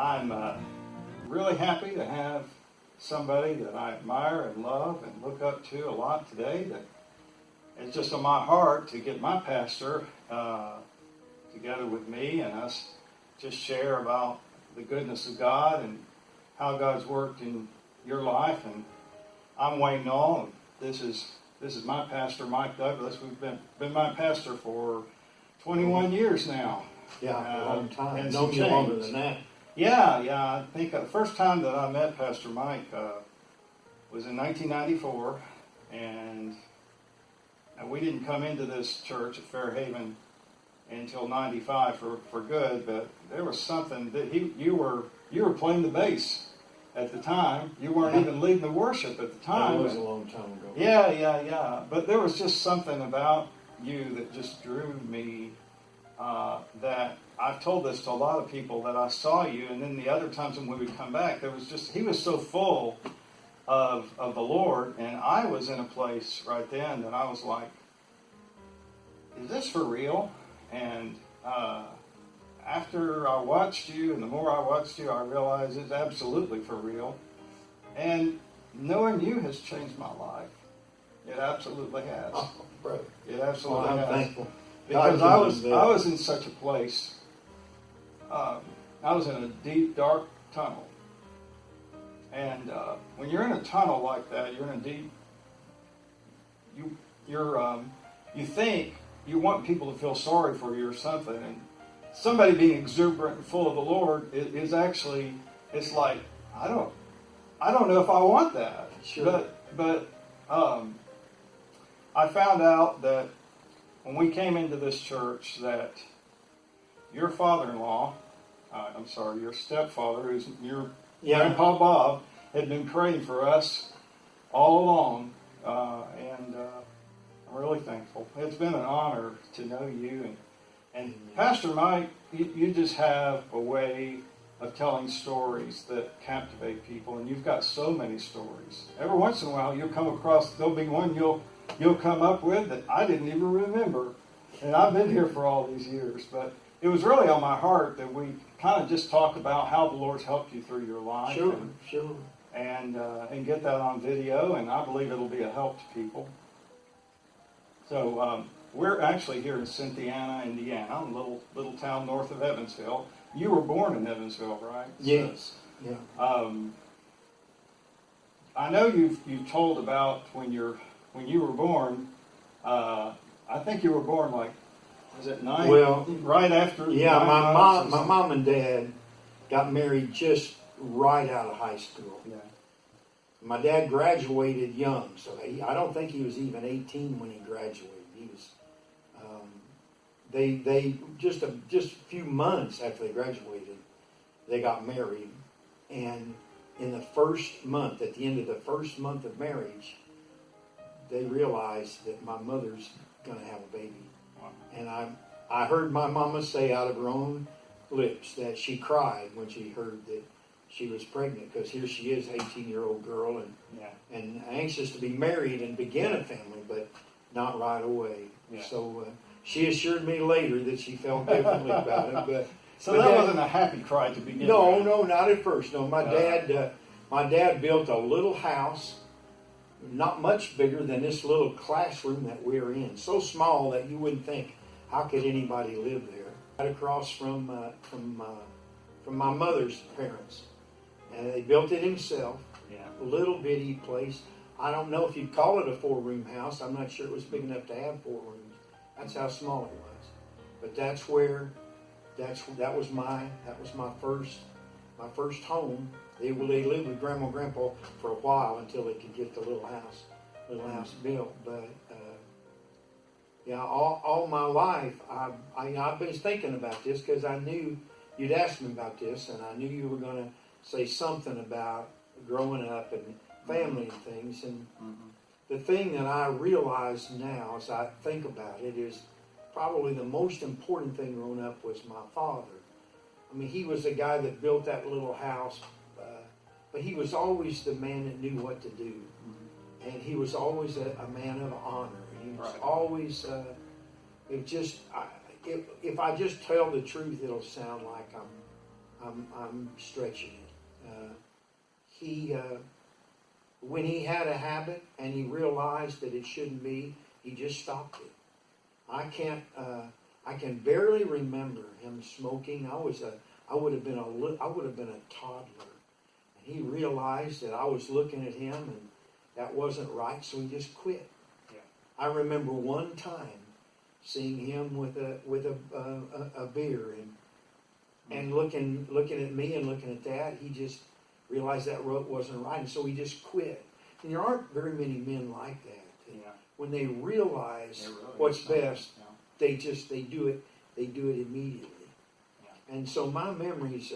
I'm really happy to have somebody that I admire and love and look up to a lot today. That it's just on my heart to get my pastor together with me and us just share about the goodness of God and how God's worked in your life. And I'm Wayne Nall, and this is my pastor, Mike Douglas. We've been my pastor for 21 years now. Yeah, a long time. And Known you longer than that. Yeah. I think the first time that I met Pastor Mike was in 1994, and we didn't come into this church at Fairhaven until 95 for good. But there was something that you were playing the bass at the time. You weren't even leading the worship at the time. That was a long time ago. Yeah. But there was just something about you that just drew me. That I've told this to a lot of people, that I saw you, and then the other times when we would come back, he was so full of the Lord, and I was in a place right then that I was like, is this for real? And after I watched you, and the more I watched you, I realized it's absolutely for real. And knowing you has changed my life. It absolutely has. Oh, brother. It absolutely has. I'm thankful. Because I was in such a place. I was in a deep, dark tunnel. And when you're in a tunnel like that, you're in a deep. You think you want people to feel sorry for you or something, and somebody being exuberant and full of the Lord is actually, it's like, I don't know if I want that. Sure. But I found out that when we came into this church, that your father-in-law, your stepfather, who's your Grandpa Bob, had been praying for us all along, and I'm really thankful. It's been an honor to know you, and Pastor Mike, you just have a way of telling stories that captivate people, and you've got so many stories. Every once in a while, there'll be one you'll come up with that I didn't even remember. And I've been here for all these years, but it was really on my heart that we kind of just talk about how the Lord's helped you through your life. Sure. And get that on video, and I believe it'll be a help to people. So we're actually here in Cynthiana, Indiana, a little town north of Evansville. You were born in Evansville, right? Yes. Yeah. I know you've told about when you were born. I think you were born was it 9? Well, right after. Yeah, my mom and dad got married just right out of high school. Yeah. My dad graduated young, so I don't think he was even 18 when he graduated. He was. They just a few months after they graduated, they got married, and in the first month, at the end of the first month of marriage, they realized that my mother's going to have a baby. Wow. And I heard my mama say out of her own lips that she cried when she heard that she was pregnant, because here she is, 18-year-old girl, and anxious to be married and begin a family, but not right away. Yeah. So she assured me later that she felt differently about it. So that wasn't a happy cry to begin with? No, not at first. No, my dad built a little house, not much bigger than this little classroom that we're in. So small that you wouldn't think, how could anybody live there? Right across from my mother's parents. And they built it himself. Yeah. A little bitty place. I don't know if you'd call it a 4-room house. I'm not sure it was big enough to have 4 rooms. That's how small it was. But that was my first home. They lived with Grandma and Grandpa for a while until they could get the little house built. But all my life I've been thinking about this, because I knew you'd ask me about this, and I knew you were going to say something about growing up and family and things. And the thing that I realize now, as I think about it, is probably the most important thing growing up was my father. I mean, he was the guy that built that little house. But he was always the man that knew what to do. And he was always a man of honor. And he was always, if I just tell the truth, it'll sound like I'm stretching it. When he had a habit and he realized that it shouldn't be, he just stopped it. I can barely remember him smoking. I would have been a toddler, and he realized that I was looking at him and that wasn't right, so he just quit. Yeah. I remember one time seeing him with a beer and looking at me and looking at that. He just realized that wasn't right, and so he just quit. And there aren't very many men like that. Yeah. When they realize really what's best, yeah. they do it immediately. Yeah. And so my memories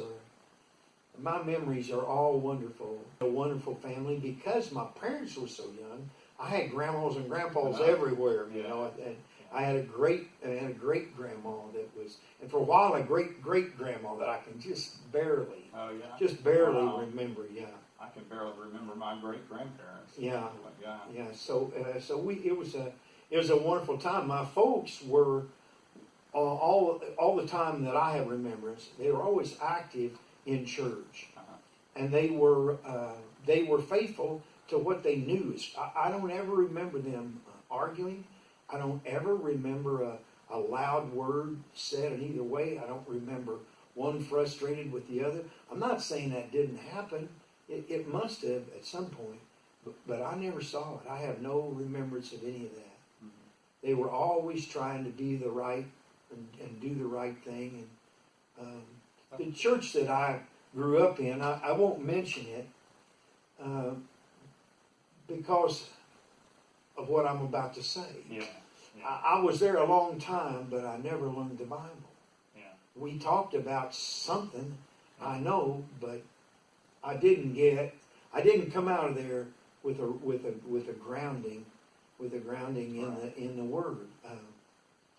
are all wonderful. A wonderful family because my parents were so young. I had grandmas and grandpas everywhere, you know, and I had a great grandma that was, and for a while a great grandma that I can just barely remember. Yeah, I can barely remember my great grandparents. Yeah, yeah. Yeah. So it was a wonderful time. My folks were all the time that I have remembrance. They were always active in church, and they were faithful to what they knew. I don't ever remember them arguing. I don't ever remember a loud word said in either way. I don't remember one frustrated with the other. I'm not saying that didn't happen. It must have at some point, but I never saw it. I have no remembrance of any of that. Mm-hmm. They were always trying to be the right and do the right thing. And the church that I grew up in, I won't mention it because of what I'm about to say. Yeah. I was there a long time, but I never learned the Bible. Yeah. We talked about something, I know, but I didn't come out of there with a grounding in the Word.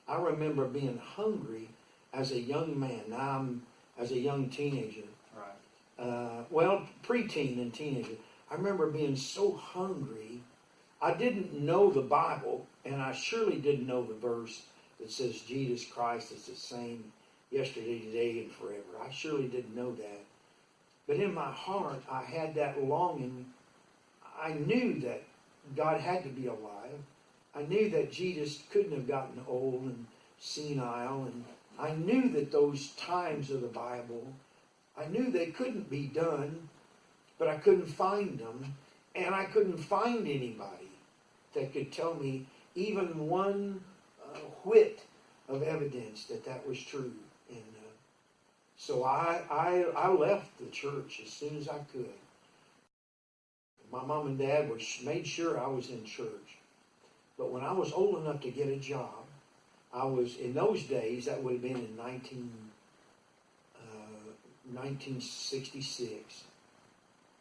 I remember being hungry as a young man. As a young teenager. Right. Preteen and teenager. I remember being so hungry. I didn't know the Bible, and I surely didn't know the verse that says Jesus Christ is the same yesterday, today, and forever. I surely didn't know that. But in my heart, I had that longing. I knew that God had to be alive. I knew that Jesus couldn't have gotten old and senile. And I knew that those times of the Bible, I knew they couldn't be done, but I couldn't find them. And I couldn't find anybody that could tell me even one whit of evidence that was true. And so I left the church as soon as I could. My mom and dad made sure I was in church. But when I was old enough to get a job, I was, in those days, that would have been in 1966,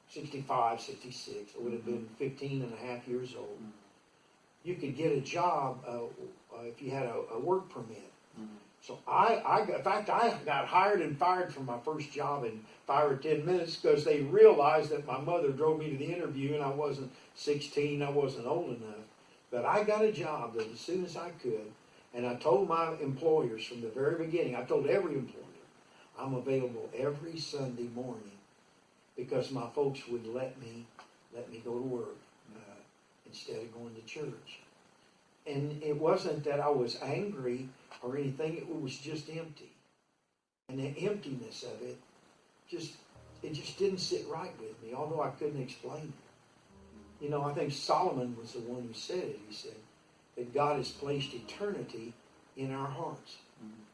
65, 66. I would have been 15 and a half years old. You could get a job if you had a work permit. Mm-hmm. So I got hired and fired from my first job in 5 or 10 minutes because they realized that my mother drove me to the interview and I wasn't 16, I wasn't old enough. But I got a job as soon as I could, and I told my employers from the very beginning, I told every employer, I'm available every Sunday morning because my folks would let me go to work instead of going to church. And it wasn't that I was angry or anything, it was just empty. And the emptiness of it just didn't sit right with me, although I couldn't explain it. You know, I think Solomon was the one who said it. He said that God has placed eternity in our hearts.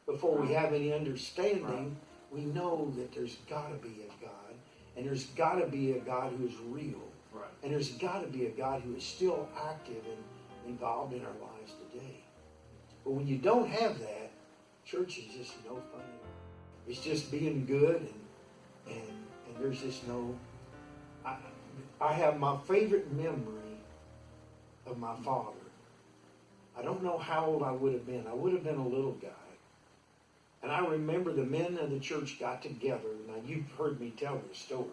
Before we have any understanding, we know that there's got to be a God, and there's got to be a God who is real. Right. And there's got to be a God who is still active and involved in our lives today. But when you don't have that, church is just no fun. It's just being good, and there's just no... I have my favorite memory of my father. I don't know how old I would have been. I would have been a little guy. And I remember the men of the church got together. Now, you've heard me tell this story.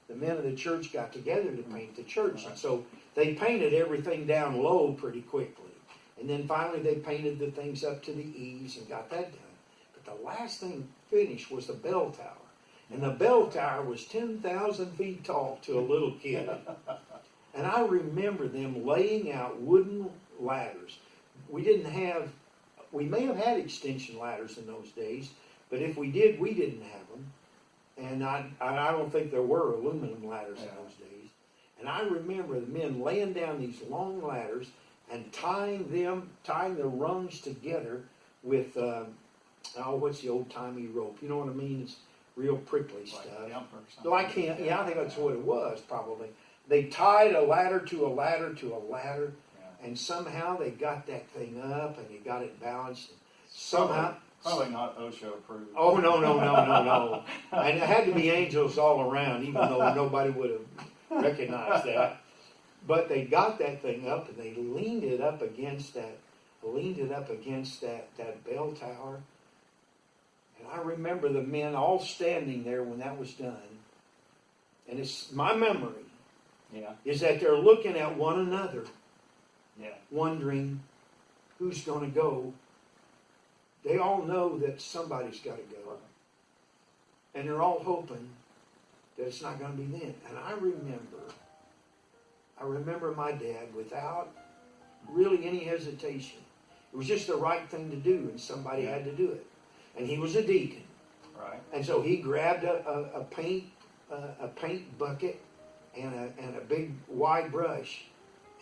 The men of the church got together to paint the church. And so they painted everything down low pretty quickly. And then finally they painted the things up to the eaves and got that done. But the last thing finished was the bell tower. And the bell tower was 10,000 feet tall to a little kid. And I remember them laying out wooden ladders. We may have had extension ladders in those days, but if we did, we didn't have them. And I don't think there were aluminum ladders in those days. And I remember the men laying down these long ladders and tying the rungs together with, what's the old-timey rope? You know what I mean? It's real prickly stuff. I think that's what it was, probably. They tied a ladder to a ladder to a ladder, and somehow they got that thing up, and they got it balanced. Somehow... Probably not OSHA approved. Oh, no. And it had to be angels all around, even though nobody would have recognized that. But they got that thing up, and they leaned it up against that bell tower. And I remember the men all standing there when that was done. And it's my memory is that they're looking at one another, wondering who's going to go. They all know that somebody's got to go. And they're all hoping that it's not going to be them. And I remember my dad without really any hesitation. It was just the right thing to do, and somebody had to do it. And he was a deacon. Right. And so he grabbed a paint bucket and a big wide brush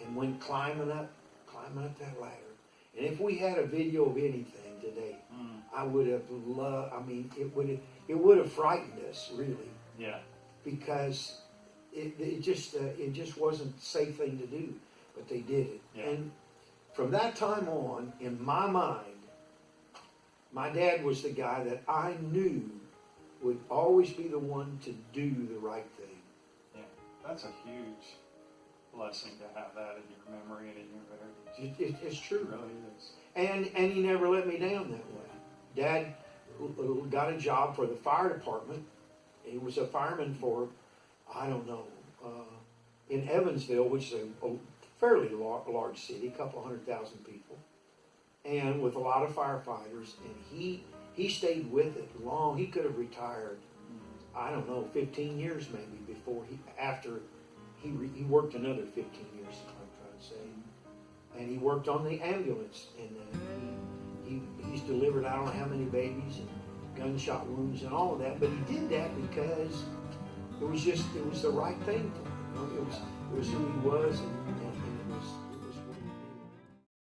and went climbing up that ladder. And if we had a video of anything today, I would have loved. I mean, it would have frightened us, really. Yeah. Because it just wasn't a safe thing to do, but they did it. Yeah. And from that time on, in my mind, my dad was the guy that I knew would always be the one to do the right thing. Yeah, that's a huge blessing to have that in your memory and in your heritage. It's true. It really is. And he never let me down that way. Dad got a job for the fire department. He was a fireman for, in Evansville, which is a fairly large city, a couple 100,000 people, and with a lot of firefighters. And he stayed with it long. He could have retired, 15 years maybe before he worked another 15 years, is what I'm trying to say. And he worked on the ambulance, and he's delivered I don't know how many babies and gunshot wounds and all of that. But he did that because it was the right thing for him. It was who he was, and